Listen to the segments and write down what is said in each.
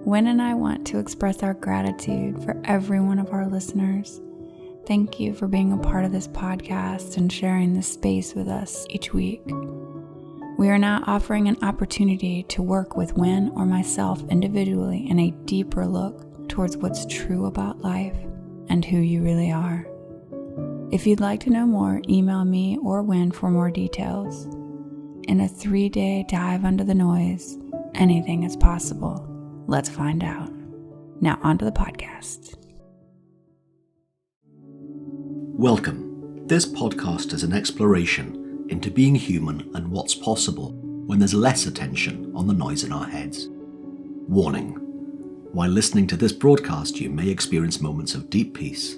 Wynn and I want to express our gratitude for every one of our listeners. Thank you for being a part of this podcast and sharing this space with us each week. We are now offering an opportunity to work with Wynn or myself individually in a deeper look towards what's true about life and who you really are. If you'd like to know more, email me or Wynn for more details. In a 3-day dive under the noise, anything is possible. Let's find out. Now onto the podcast. Welcome. This podcast is an exploration into being human and what's possible when there's less attention on the noise in our heads. Warning. While listening to this broadcast, you may experience moments of deep peace,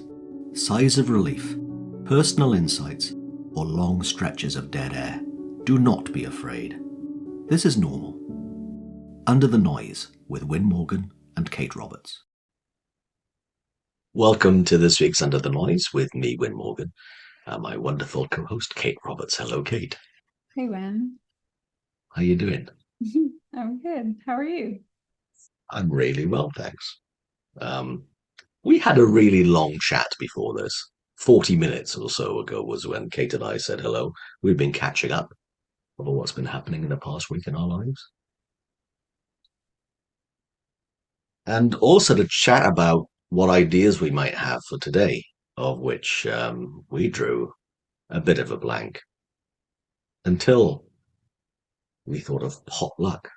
sighs of relief, personal insights, or long stretches of dead air. Do not be afraid. This is normal. Under the Noise with Wynn Morgan and Kate Roberts. Welcome to this week's Under the Noise with me, Wynn Morgan, and my wonderful co-host, Kate Roberts. Hello, Kate. Hey, Wynn. How you doing? I'm good. How are you? I'm really well, thanks. We had a really long chat before this. 40 minutes or so ago was when Kate and I said hello. We've been catching up over what's been happening in the past week in our lives. And also to chat about what ideas we might have for today, of which we drew a bit of a blank until we thought of potluck.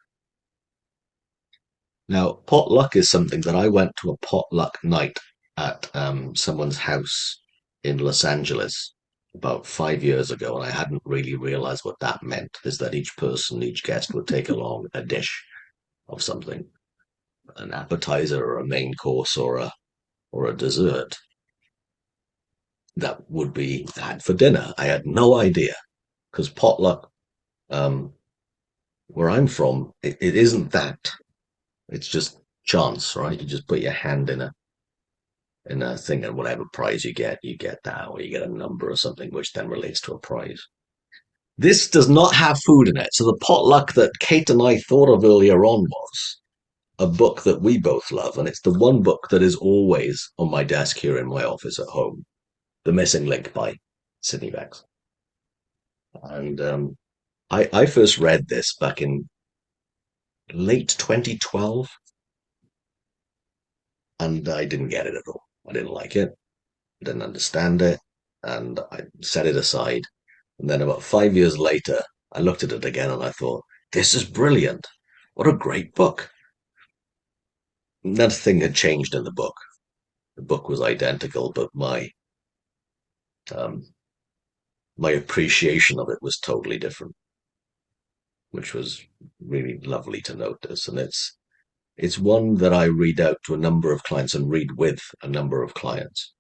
Now, potluck is something that I went to a potluck night at someone's house in Los Angeles about 5 years ago, and I hadn't really realized what that meant, is that each guest would take along a dish of something, an appetizer or a main course or a dessert that would be had for dinner. I had no idea, because potluck, where I'm from, it isn't that. It's just chance, right? You just put your hand in a thing, and whatever prize you get that, or you get a number or something which then relates to a prize. This does not have food in it. So the potluck that Kate and I thought of earlier on was a book that we both love, and it's the one book that is always on my desk here in my office at home, The Missing Link by Sydney Banks. And I first read this back in late 2012, and I didn't get it at all. I didn't like it. I didn't understand it, and I set it aside. And then about 5 years later, I looked at it again and I thought, this is brilliant. What a great book. Nothing had changed in the book. The book was identical, but my appreciation of it was totally different, which was really lovely to notice. And it's one that I read out to a number of clients and read with a number of clients,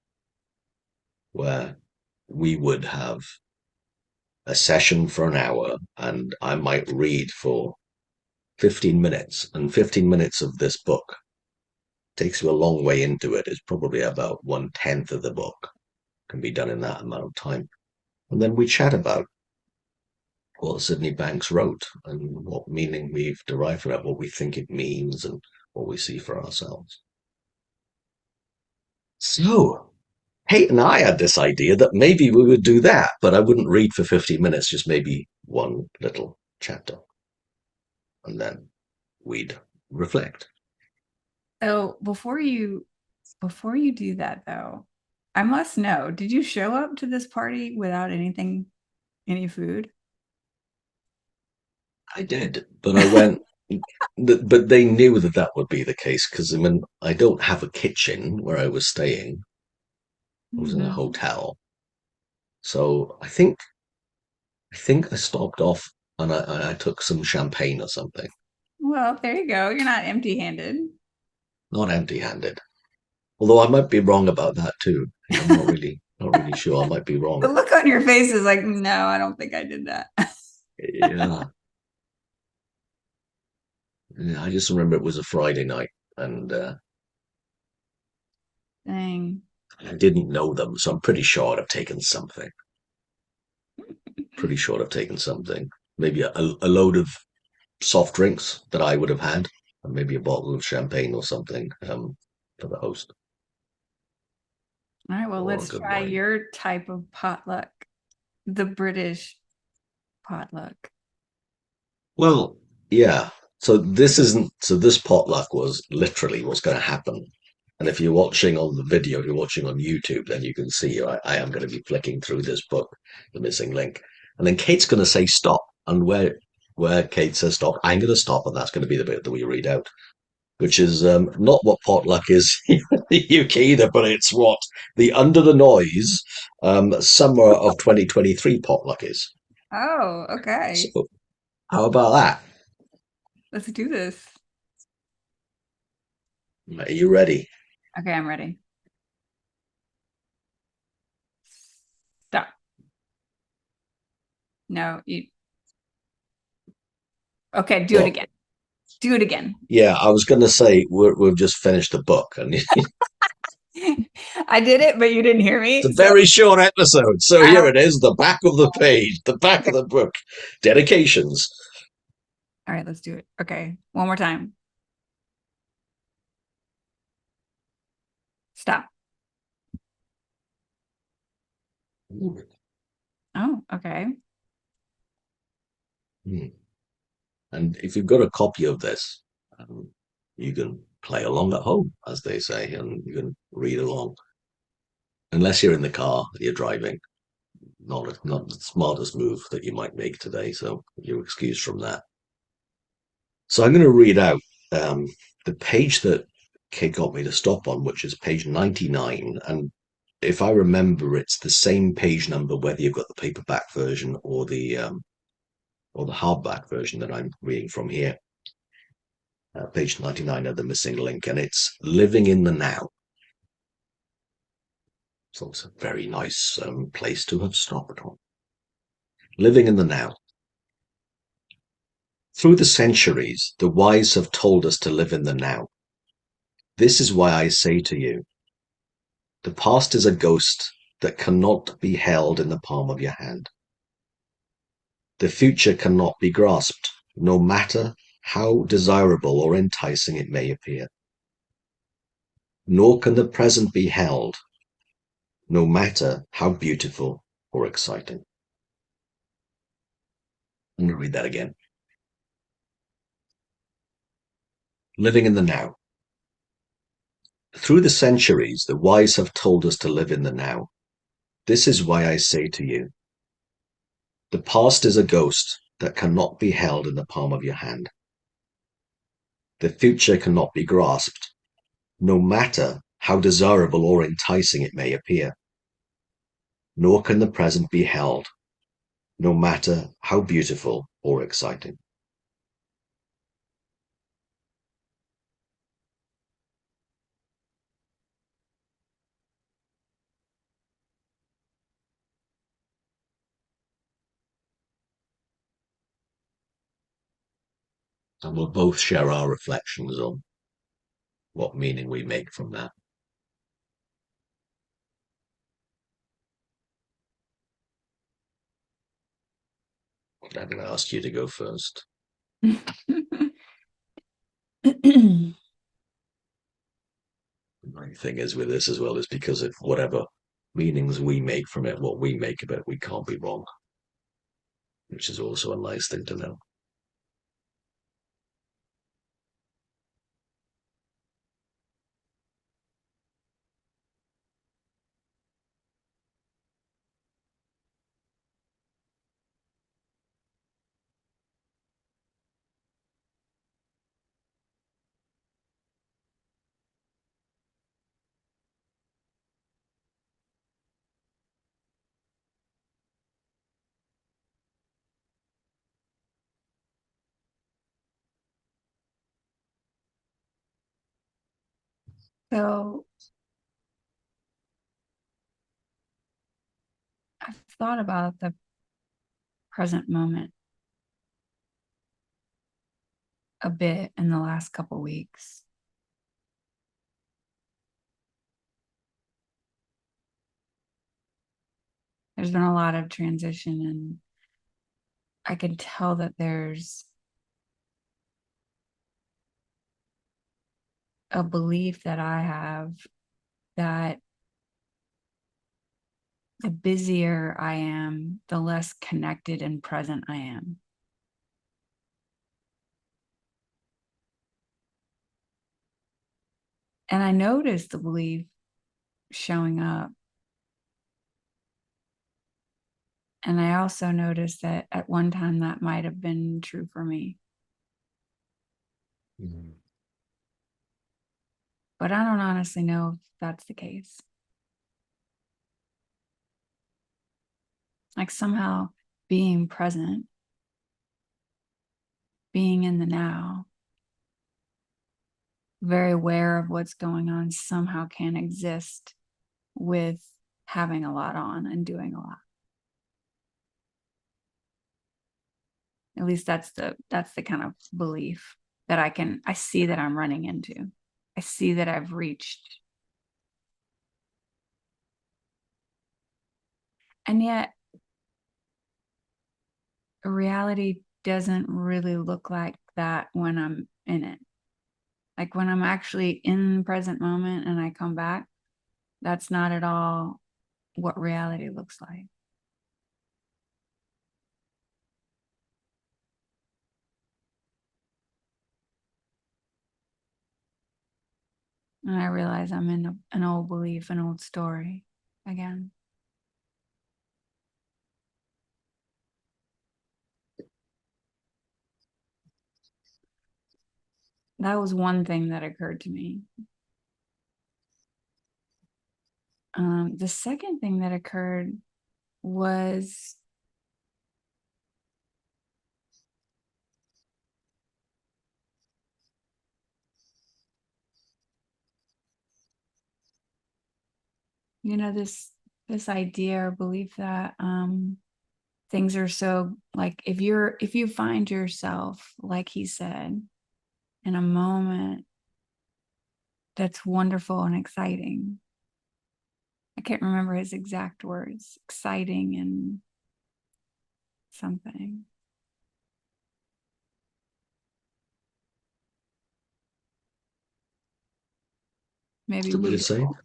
where we would have a session for an hour and I might read for 15 minutes, and 15 minutes of this book takes you a long way into it. It's probably about 1/10 of the book can be done in that amount of time. And then we chat about what Sydney Banks wrote and what meaning we've derived from it, what we think it means, and what we see for ourselves. So, Kate and I had this idea that maybe we would do that, but I wouldn't read for 15 minutes, just maybe one little chapter. And then we'd reflect. So before you do that though, I must know, did you show up to this party without any food? I did, but I went, but they knew that would be the case, because I mean, I don't have a kitchen where I was staying. I was in a hotel. So I think I stopped off and I took some champagne or something. Well, there you go. You're not empty-handed. Not empty-handed. Although I might be wrong about that too. I'm not really sure. I might be wrong. The look on your face is like, no, I don't think I did that. Yeah. Yeah, I just remember it was a Friday night, and Dang. I didn't know them, so I'm pretty sure I'd have taken something. Maybe a load of soft drinks that I would have had. and maybe a bottle of champagne or something for the host, All right, well, or a let's good try wine. your type of potluck, the British potluck. Well, yeah. So this isn't. So this potluck was literally what's going to happen. And if you're watching on the video, if you're watching on YouTube, then you can see I am going to be flicking through this book, The Missing Link, and then Kate's going to say stop, and where Kate says stop, I'm going to stop, and that's going to be the bit that we read out, which is not what potluck is in the UK either, but it's what the Under the Noise summer of 2023 potluck is. Oh, okay. So how about that? Let's do this. Are you ready? Okay, I'm ready. Stop. No, you. Okay, do it Well, again. Do it again. yeah, I was going to say we've just finished the book, and it's I did it, but you didn't hear me. a So very short episode. So I here have. it is, the back of the page, the back Okay. of the book, dedications. All right, let's do it. Okay, one more time. Stop. Oh, okay. Hmm. And if you've got a copy of this, you can play along at home, as they say, and you can read along. Unless you're in the car, you're driving. Not the smartest move that you might make today, so you're excused from that. So I'm going to read out um, the page that Kate got me to stop on, which is page 99. And if I remember, it's the same page number whether you've got the paperback version or the hardback version that I'm reading from here. Page 99 of The Missing Link, and it's Living in the Now. So it's a very nice place to have stopped on. Living in the Now. Through the centuries, the wise have told us to live in the now. This is why I say to you, the past is a ghost that cannot be held in the palm of your hand. The future cannot be grasped, no matter how desirable or enticing it may appear. Nor can the present be held, no matter how beautiful or exciting. I'm going to read that again. Living in the now. Through the centuries, the wise have told us to live in the now. This is why I say to you, the past is a ghost that cannot be held in the palm of your hand. The future cannot be grasped, no matter how desirable or enticing it may appear. Nor can the present be held, no matter how beautiful or exciting. And we'll both share our reflections on what meaning we make from that. I'm going to ask you to go first. The main thing is with this as well is because of whatever meanings we make from it, what we make of it, we can't be wrong, which is also a nice thing to know. So I've thought about the present moment a bit in the last couple weeks. There's been a lot of transition, and I can tell that there's a belief that I have that the busier I am, the less connected and present I am. And I noticed the belief showing up. And I also noticed that at one time that might have been true for me. Mm. But I don't honestly know if that's the case. Like somehow being present, being in the now, very aware of what's going on, somehow can exist with having a lot on and doing a lot. At least that's the kind of belief that I see that I'm running into. I see that I've reached. And yet reality doesn't really look like that when I'm in it. Like when I'm actually in the present moment and I come back, that's not at all what reality looks like. And I realize I'm in an old belief, an old story again. That was one thing that occurred to me. The second thing that occurred was this idea or belief that things are so, like, if you find yourself, like he said, in a moment that's wonderful and exciting. I can't remember his exact words. Exciting and something. Maybe What did it say? beautiful.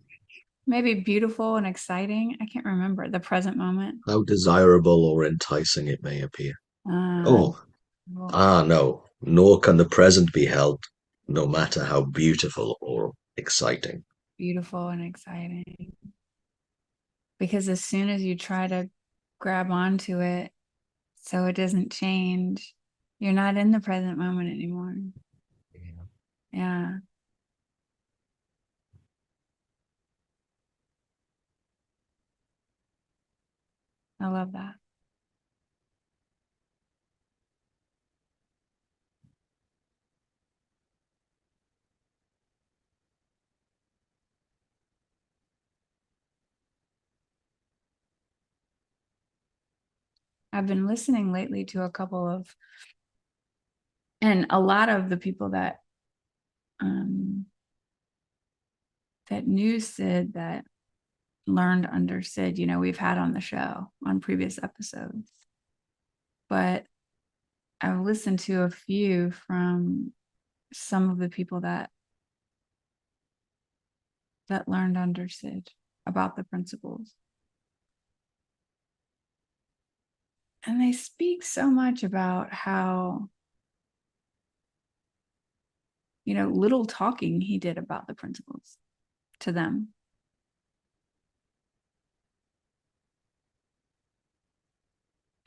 Maybe beautiful and exciting. I can't remember the present moment. How desirable or enticing it may appear. Uh, Oh, no. Nor can the present be held, no matter how beautiful or exciting. beautiful and exciting. Because as soon as you try to grab onto it so it doesn't change, you're not in the present moment anymore. Yeah. I love that. I've been listening lately to a couple of, and a lot of the people um, that knew Sid, that learned under Sid, we've had on the show on previous episodes. But I've listened to a few from some of the people that learned under Sid about the principles. And they speak so much about how, little talking he did about the principles to them.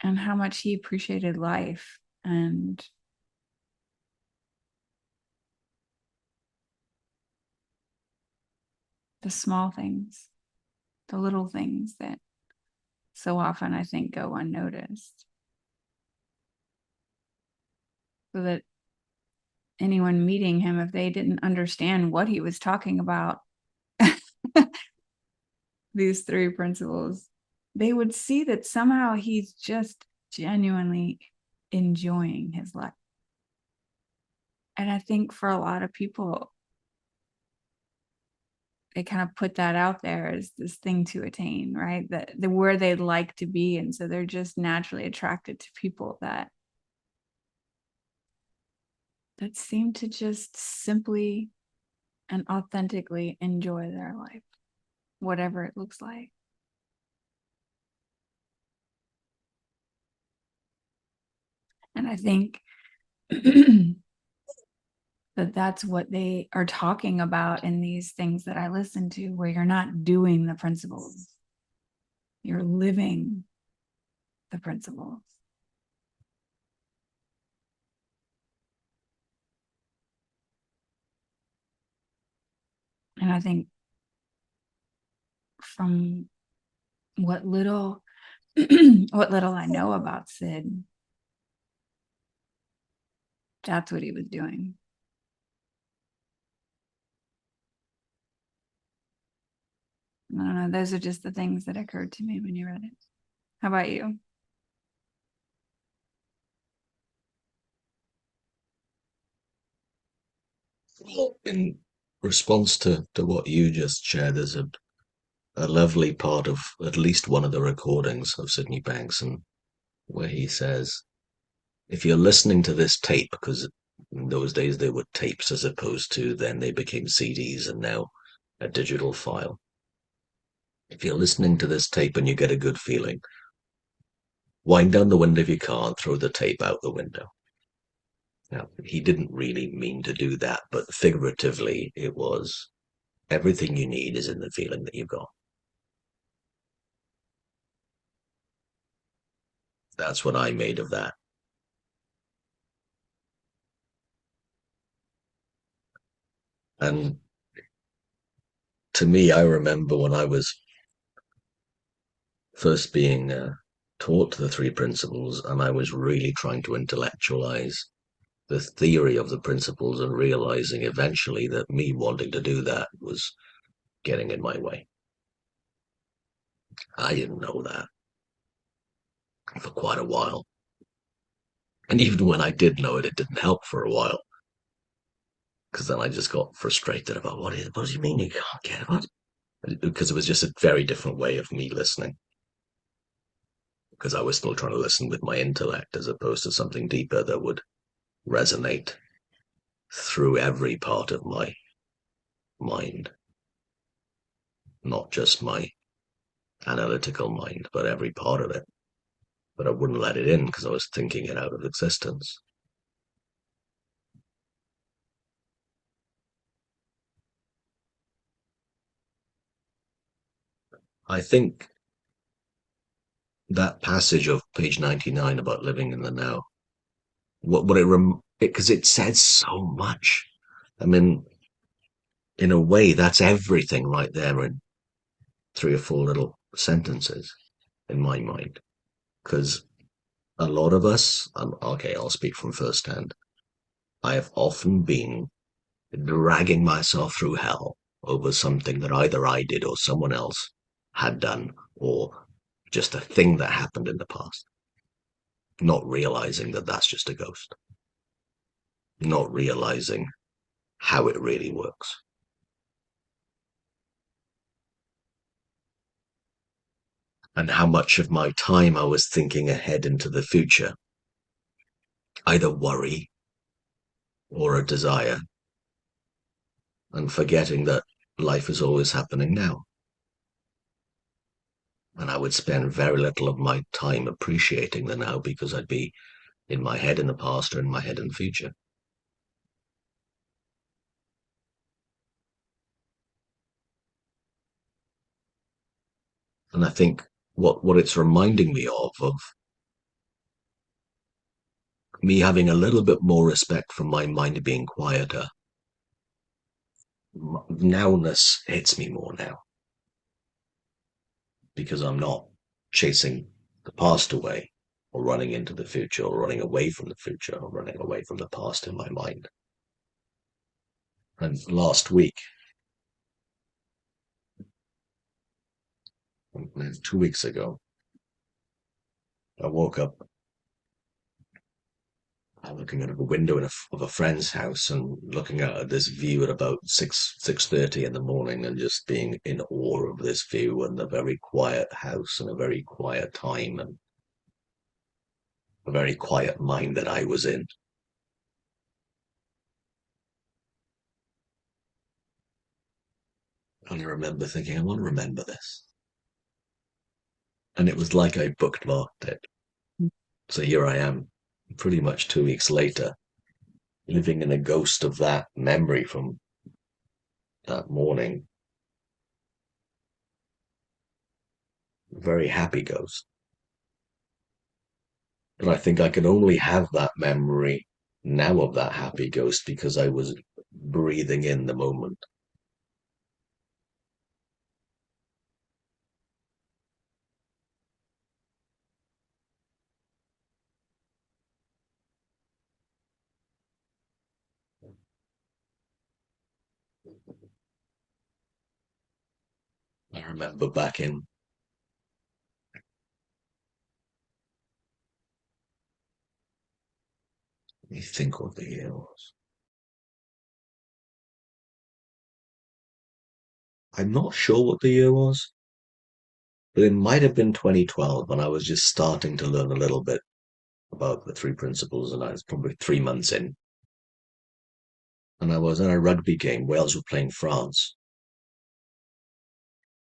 And how much he appreciated life and the small things, the little things that so often I think go unnoticed. So that anyone meeting him, if they didn't understand what he was talking about, these three principles, they would see that somehow he's just genuinely enjoying his life. And I think for a lot of people, they kind of put that out there as this thing to attain, right? The where they'd like to be. And so they're just naturally attracted to people that seem to just simply and authentically enjoy their life, whatever it looks like. And I think that that's what they are talking about in these things that I listen to, where you're not doing the principles, you're living the principles. And I think from what little I know about Sid, that's what he was doing. I don't know. Those are just the things that occurred to me when you read it. How about you? Well, in response to what you just shared, there's a lovely part of at least one of the recordings of Sydney Banks, and where he says, if you're listening to this tape, because in those days they were tapes as opposed to then they became CDs and now a digital file. If you're listening to this tape and you get a good feeling, wind down the window if you can't, throw the tape out the window. Now, he didn't really mean to do that, but figuratively, it was everything you need is in the feeling that you've got. That's what I made of that. And to me, I remember when I was first being taught the three principles, and I was really trying to intellectualize the theory of the principles and realizing eventually that me wanting to do that was getting in my way. I didn't know that for quite a while. And even when I did know it, it didn't help for a while. Because then I just got frustrated about what do you mean you can't get it? Because it was just a very different way of me listening. Because I was still trying to listen with my intellect as opposed to something deeper that would resonate through every part of my mind, not just my analytical mind, but every part of it. But I wouldn't let it in because I was thinking it out of existence. I think that passage of page 99 about living in the now, what it, because it says so much. I mean, in a way, that's everything right there in three or four little sentences in my mind. Because a lot of us, okay, I'll speak from first hand. I have often been dragging myself through hell over something that either I did or someone else had done, or just a thing that happened in the past, not realizing that that's just a ghost, not realizing how it really works. And how much of my time I was thinking ahead into the future, either worry or a desire, and forgetting that life is always happening now. And I would spend very little of my time appreciating the now because I'd be in my head in the past or in my head in the future. And I think what it's reminding me of me having a little bit more respect for my mind being quieter. Nowness hits me more now because I'm not chasing the past away or running into the future or running away from the future or running away from the past in my mind. And last week, 2 weeks ago, I woke up looking out of a window of a friend's house and looking out at this view at about 6:30 in the morning and just being in awe of this view and the very quiet house and a very quiet time and a very quiet mind that I was in. And I remember thinking, I want to remember this. And it was like I bookmarked it. So here I am, pretty much 2 weeks later, living in a ghost of that memory from that morning. Very happy ghost. But I think I can only have that memory now of that happy ghost because I was breathing in the moment. I remember back in, let me think what the year was. I'm not sure what the year was, but it might have been 2012 when I was just starting to learn a little bit about the three principles, and I was probably 3 months in. And I was in a rugby game. Wales were playing France.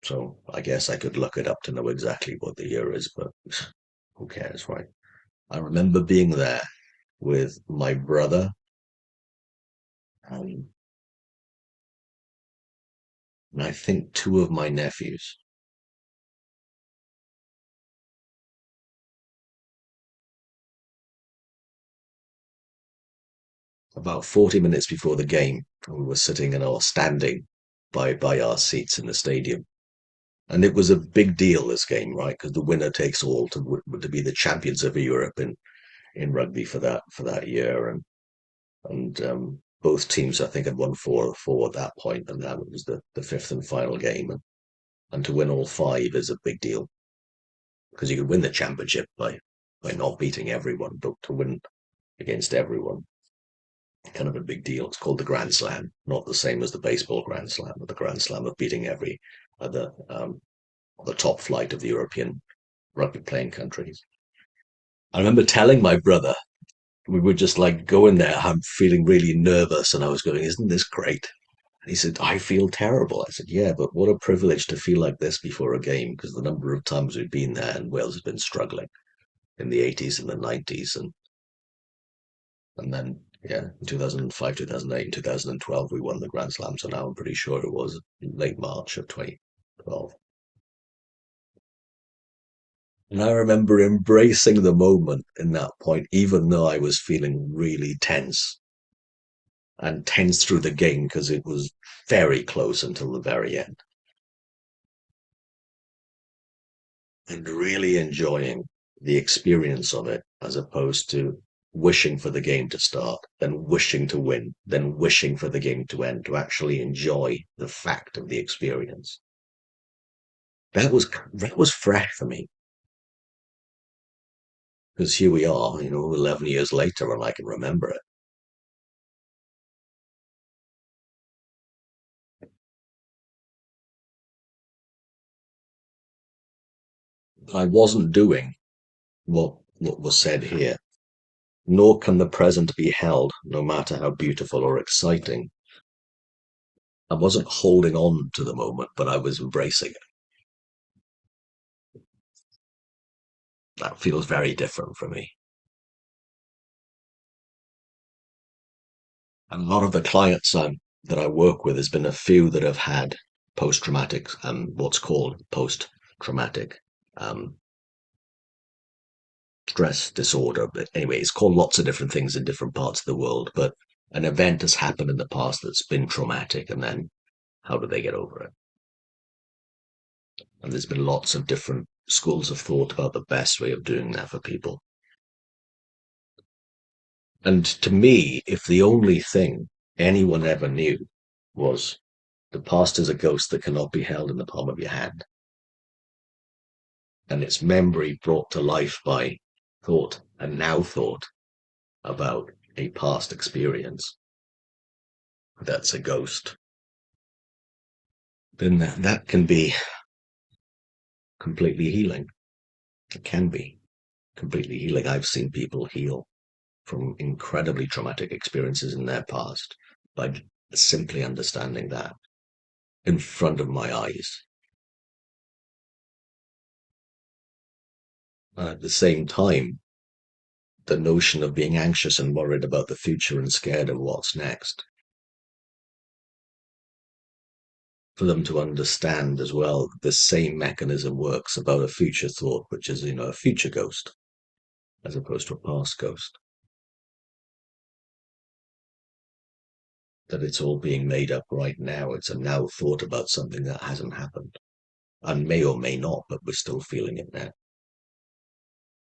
So I guess I could look it up to know exactly what the year is, but who cares, right? I remember being there with my brother and I think two of my nephews. About 40 minutes before the game, we were sitting in our standing by our seats in the stadium. And it was a big deal, this game, right? Because the winner takes all to be the champions of Europe in rugby for that year. And both teams, I think, had won 4-4 at that point, and that was the fifth and final game. And to win all five is a big deal because you could win the championship by not beating everyone, but to win against everyone, kind of a big deal. It's called the Grand Slam, not the same as the baseball Grand Slam, but the Grand Slam of beating every other the top flight of the European rugby playing countries. I remember telling my brother we were just like going there. I'm feeling really nervous, and I was going, "Isn't this great?" And he said, "I feel terrible." I said, "Yeah, but what a privilege to feel like this before a game, because the number of times we've been there and Wales has been struggling in the 80s and the 90s, and then yeah, in 2005, 2008, and 2012 we won the Grand Slam. So now I'm pretty sure it was late March of 2012." And I remember embracing the moment in that point, even though I was feeling really tense and tense through the game because it was very close until the very end, and really enjoying the experience of it as opposed to wishing for the game to start, then wishing to win, then wishing for the game to end, to actually enjoy the fact of the experience. That was fresh for me because here we are, 11 years later, and I can remember it. I wasn't doing what was said here, nor can the present be held, no matter how beautiful or exciting. I wasn't holding on to the moment, but I was embracing it. That feels very different for me. And a lot of the clients that I work with, has been a few that have had post-traumatic, what's called post-traumatic um, stress disorder. But anyway, it's called lots of different things in different parts of the world. But an event has happened in the past that's been traumatic, and then how do they get over it? And there's been lots of different schools of thought about the best way of doing that for people. And to me, if the only thing anyone ever knew was the past is a ghost that cannot be held in the palm of your hand, and its memory brought to life by thought and now thought about a past experience, that's a ghost, then that can be completely healing. It can be completely healing. I've seen people heal from incredibly traumatic experiences in their past by simply understanding that. in front of my eyes. And at the same time, the notion of being anxious and worried about the future and scared of what's next, for them to understand as well, the same mechanism works about a future thought, which is, a future ghost as opposed to a past ghost. That it's all being made up right now. It's a now thought about something that hasn't happened and may or may not, but we're still feeling it now.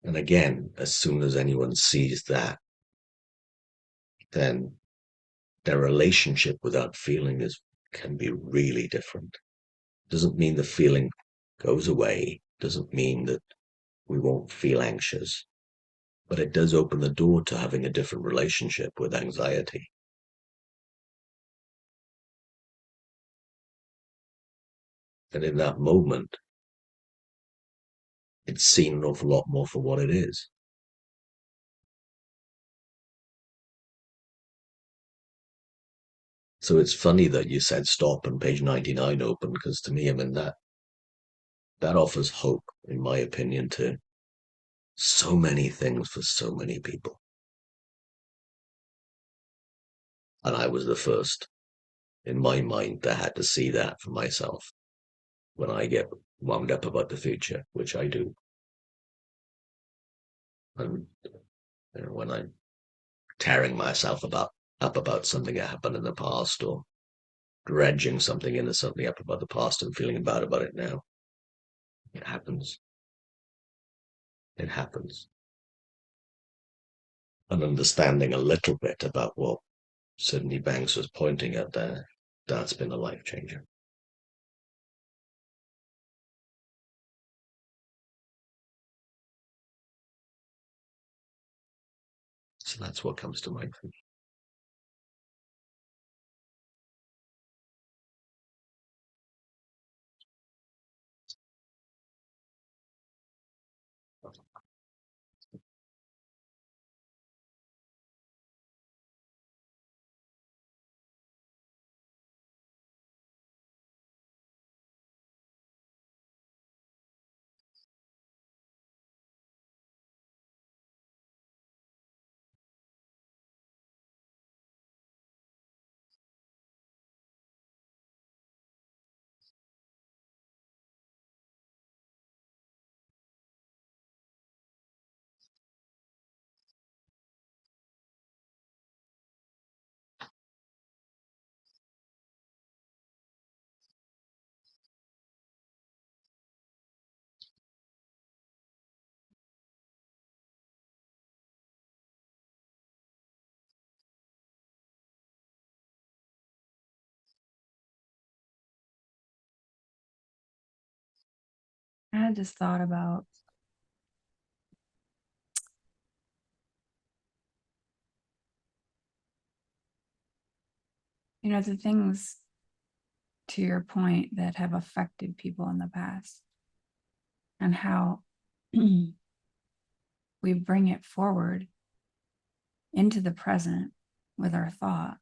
And again, as soon as anyone sees that, then their relationship with that feeling can be really different. Doesn't mean the feeling goes away, doesn't mean that we won't feel anxious, but it does open the door to having a different relationship with anxiety. And in that moment, it's seen an awful lot more for what it is. So it's funny that you said stop and page 99 open, because to me, I mean, that offers hope, in my opinion, to so many things for so many people. And I was the first, in my mind, that had to see that for myself when I get wound up about the future, which I do. And when I'm tearing myself up about something that happened in the past, or dredging something into something up about the past and feeling bad about it now, it happens. It happens. And understanding a little bit about what Sydney Banks was pointing at there, that's been a life changer. So that's what comes to mind for me. I had just thought about, the things, to your point, that have affected people in the past, and how we bring it forward into the present with our thought.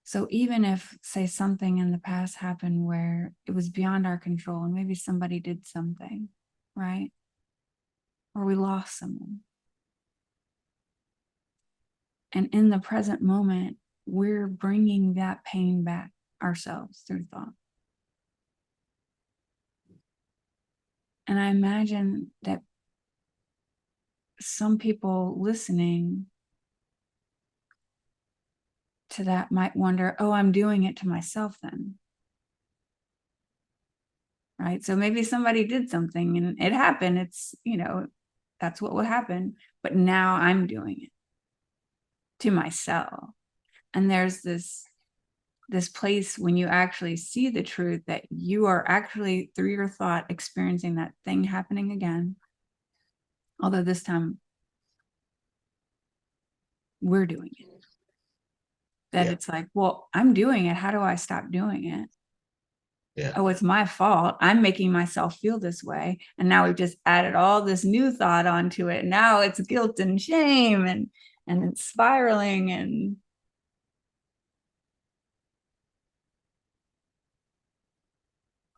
So even if, say, something in the past happened where it was beyond our control, and maybe somebody did something, right? Or we lost someone. And in the present moment, we're bringing that pain back ourselves through thought. And I imagine that some people listening to that might wonder, oh, I'm doing it to myself then. Right? So maybe somebody did something and it happened. It's, that's what would happen. But now I'm doing it to myself. And there's this place when you actually see the truth that you are actually, through your thought, experiencing that thing happening again. Although this time we're doing it. That It's like, well, I'm doing it. How do I stop doing it? Yeah. Oh, it's my fault. I'm making myself feel this way. And now we've just added all this new thought onto it. Now it's guilt and shame and it's spiraling. And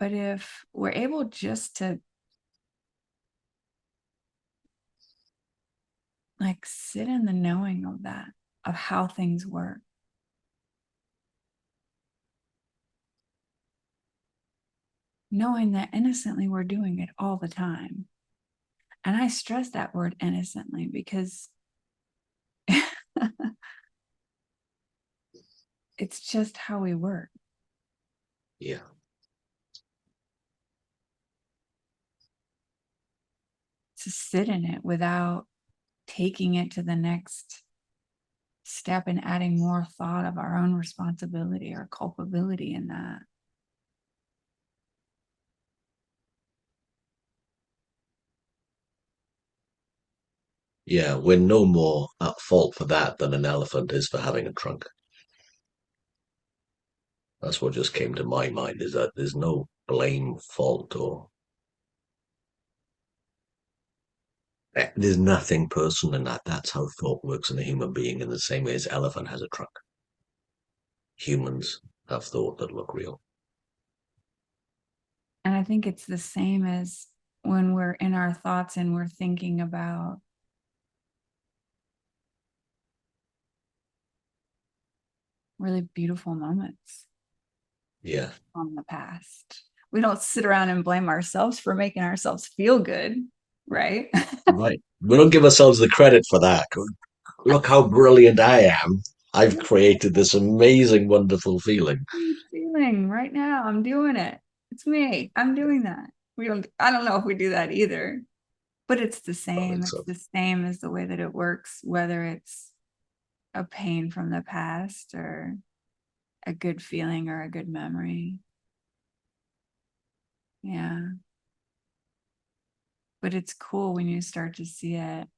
But if we're able just to like sit in the knowing of that, of how things work, knowing that innocently we're doing it all the time. And I stress that word innocently because it's just how we work. Yeah. To sit in it without taking it to the next step and adding more thought of our own responsibility or culpability in that. Yeah, we're no more at fault for that than an elephant is for having a trunk. That's what just came to my mind, is that there's no blame, fault, or there's nothing personal in that. That's how thought works in a human being, in the same way as elephant has a trunk. Humans have thought that look real. And I think it's the same as when we're in our thoughts and we're thinking about really beautiful moments Yeah. from the past. We don't sit around and blame ourselves for making ourselves feel good, right? Right. We don't give ourselves the credit for that. Look how brilliant I am. I've created this amazing, wonderful feeling. Feeling right now, I'm doing it. It's me. I'm doing that. I don't know if we do that either, but it's the I same. think It's so. the same as the way that it works, whether it's a pain from the past or a good feeling or a good memory. Yeah. But it's cool when you start to see it,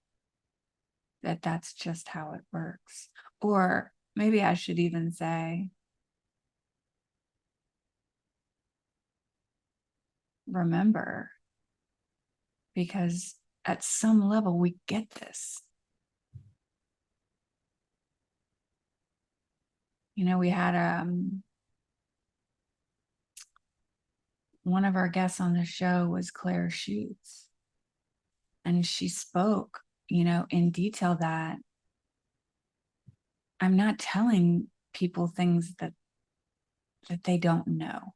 that that's just how it works. Or maybe I should even say, remember, because at some level we get this. You know, we had one of our guests on the show was Claire Schutz, and she spoke, in detail that I'm not telling people things that they don't know,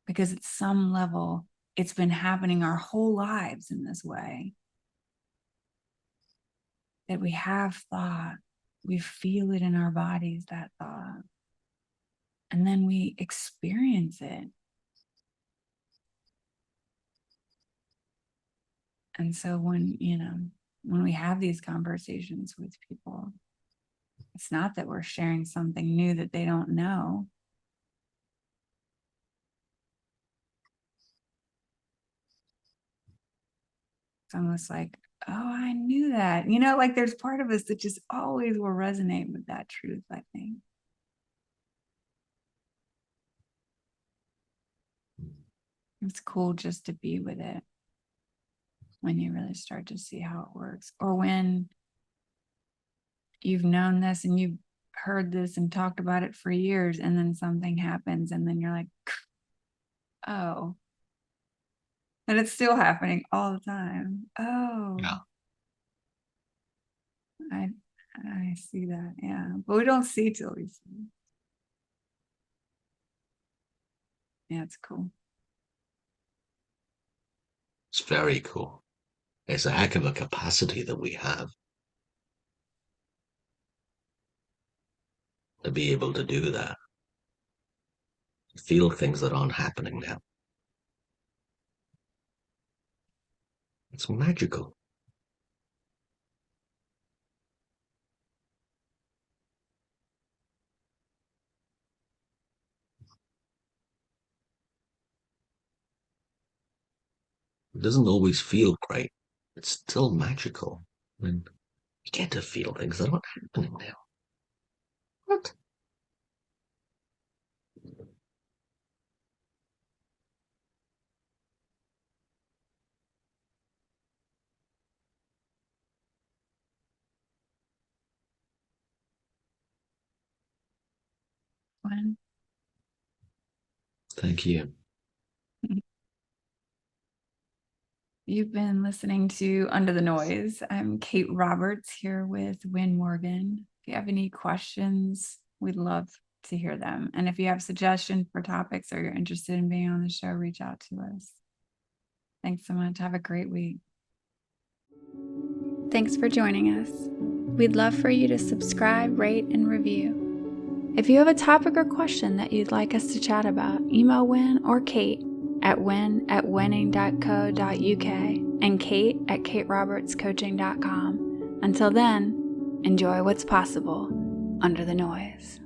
because at some level it's been happening our whole lives in this way, that we have thought, we feel it in our bodies, that thought, and then we experience it. And so when we have these conversations with people, it's not that we're sharing something new that they don't know. It's almost like, oh, I knew that. Like there's part of us that just always will resonate with that truth, I think. It's cool just to be with it when you really start to see how it works. Or when you've known this and you've heard this and talked about it for years, and then something happens, and then you're like, oh, and it's still happening all the time. Oh, Yeah. I I see that. Yeah. But we don't see till we see. Yeah, it's cool. It's very cool. It's a heck of a capacity that we have to be able to do that, feel things that aren't happening now. It's magical. It doesn't always feel great. It's still magical. When you get to feel things that aren't happening now. What? When Thank you. You've been listening to Under the Noise. I'm Kate Roberts here with Wynn Morgan. If you have any questions, we'd love to hear them. And if you have suggestions for topics or you're interested in being on the show, reach out to us. Thanks so much. Have a great week. Thanks for joining us. We'd love for you to subscribe, rate, and review. If you have a topic or question that you'd like us to chat about, email Wynn or Kate at win@winning.co.uk and Kate at katerobertscoaching.com. Until then, enjoy what's possible under the noise.